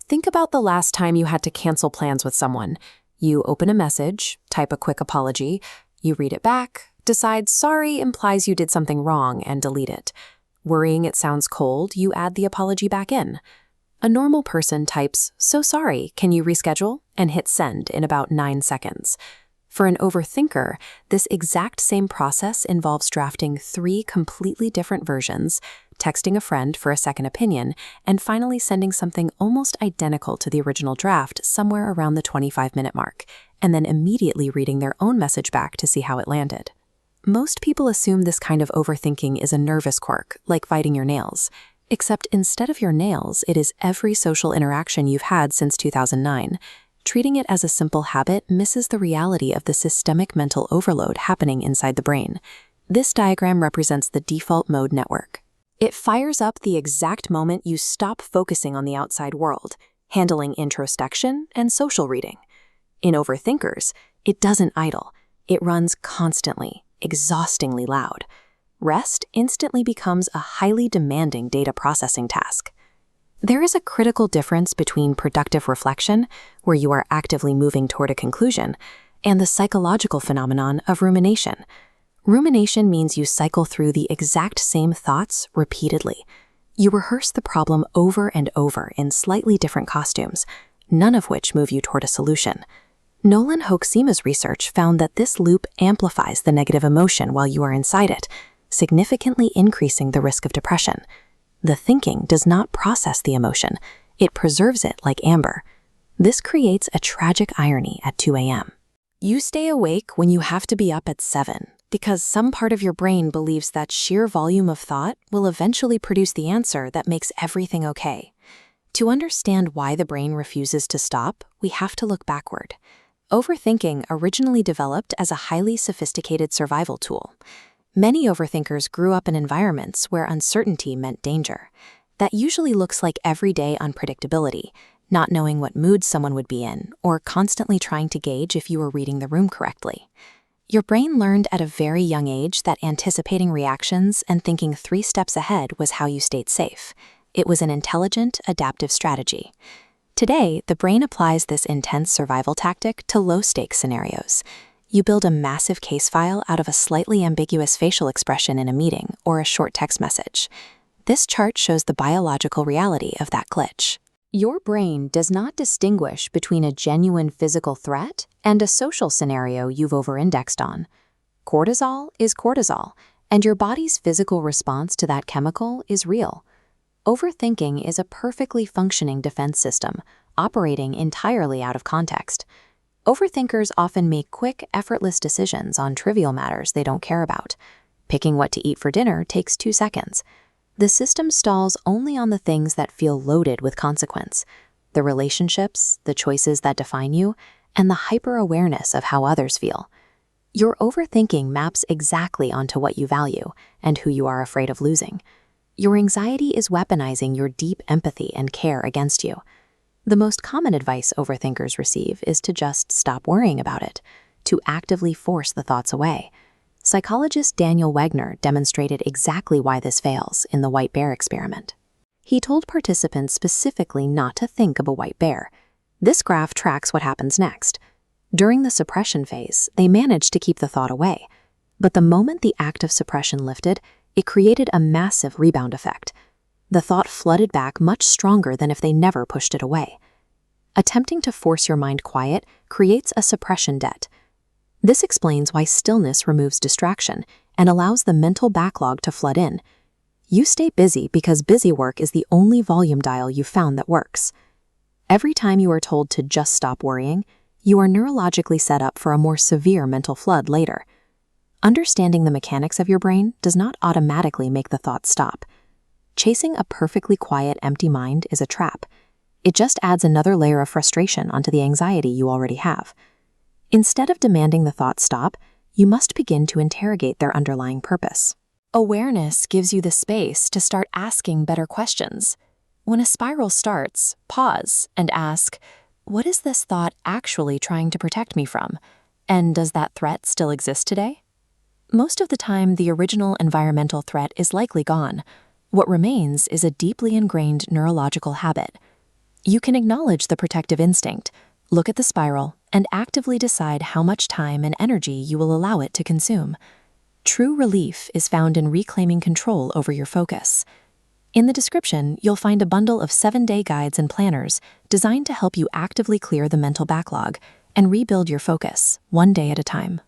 Think about the last time you had to cancel plans with someone. You open a message, type a quick apology, you read it back, decide sorry implies you did something wrong, and delete it. Worrying it sounds cold, you add the apology back in. A normal person types, "So sorry, can you reschedule?" and hit send in about 9 seconds. For an overthinker, this exact same process involves drafting 3 completely different versions, texting a friend for a second opinion, and finally sending something almost identical to the original draft somewhere around the 25-minute mark, and then immediately reading their own message back to see how it landed. Most people assume this kind of overthinking is a nervous quirk, like biting your nails. Except instead of your nails, it is every social interaction you've had since 2009. Treating it as a simple habit misses the reality of the systemic mental overload happening inside the brain. This diagram represents the default mode network. It fires up the exact moment you stop focusing on the outside world, handling introspection and social reading. In overthinkers, it doesn't idle. It runs constantly, exhaustingly loud. Rest instantly becomes a highly demanding data processing task. There is a critical difference between productive reflection, where you are actively moving toward a conclusion, and the psychological phenomenon of rumination. Rumination means you cycle through the exact same thoughts repeatedly. You rehearse the problem over and over in slightly different costumes, none of which move you toward a solution. Nolan Hochsema's research found that this loop amplifies the negative emotion while you are inside it, significantly increasing the risk of depression. The thinking does not process the emotion, it preserves it like amber. This creates a tragic irony at 2 a.m. You stay awake when you have to be up at 7, because some part of your brain believes that sheer volume of thought will eventually produce the answer that makes everything okay. To understand why the brain refuses to stop, we have to look backward. Overthinking originally developed as a highly sophisticated survival tool. Many overthinkers grew up in environments where uncertainty meant danger. That usually looks like everyday unpredictability, not knowing what mood someone would be in, or constantly trying to gauge if you were reading the room correctly. Your brain learned at a very young age that anticipating reactions and thinking 3 steps ahead was how you stayed safe. It was an intelligent, adaptive strategy. Today, the brain applies this intense survival tactic to low-stakes scenarios. You build a massive case file out of a slightly ambiguous facial expression in a meeting or a short text message. This chart shows the biological reality of that glitch. Your brain does not distinguish between a genuine physical threat and a social scenario you've over-indexed on. Cortisol is cortisol, and your body's physical response to that chemical is real. Overthinking is a perfectly functioning defense system, operating entirely out of context. Overthinkers often make quick, effortless decisions on trivial matters they don't care about. Picking what to eat for dinner takes 2 seconds. The system stalls only on the things that feel loaded with consequence: the relationships, the choices that define you, and the hyper-awareness of how others feel. Your overthinking maps exactly onto what you value and who you are afraid of losing. Your anxiety is weaponizing your deep empathy and care against you. The most common advice overthinkers receive is to just stop worrying about it, to actively force the thoughts away. Psychologist Daniel Wegner demonstrated exactly why this fails in the white bear experiment. He told participants specifically not to think of a white bear. This graph tracks what happens next. During the suppression phase, they managed to keep the thought away. But the moment the act of suppression lifted, it created a massive rebound effect. The thought flooded back much stronger than if they never pushed it away. Attempting to force your mind quiet creates a suppression debt. This explains why stillness removes distraction and allows the mental backlog to flood in. You stay busy because busy work is the only volume dial you found that works. Every time you are told to just stop worrying, you are neurologically set up for a more severe mental flood later. Understanding the mechanics of your brain does not automatically make the thoughts stop. Chasing a perfectly quiet, empty mind is a trap. It just adds another layer of frustration onto the anxiety you already have. Instead of demanding the thoughts stop, you must begin to interrogate their underlying purpose. Awareness gives you the space to start asking better questions. When a spiral starts, pause and ask, what is this thought actually trying to protect me from? And does that threat still exist today? Most of the time, the original environmental threat is likely gone. What remains is a deeply ingrained neurological habit. You can acknowledge the protective instinct, look at the spiral, and actively decide how much time and energy you will allow it to consume. True relief is found in reclaiming control over your focus. In the description, you'll find a bundle of 7-day guides and planners designed to help you actively clear the mental backlog and rebuild your focus, one day at a time.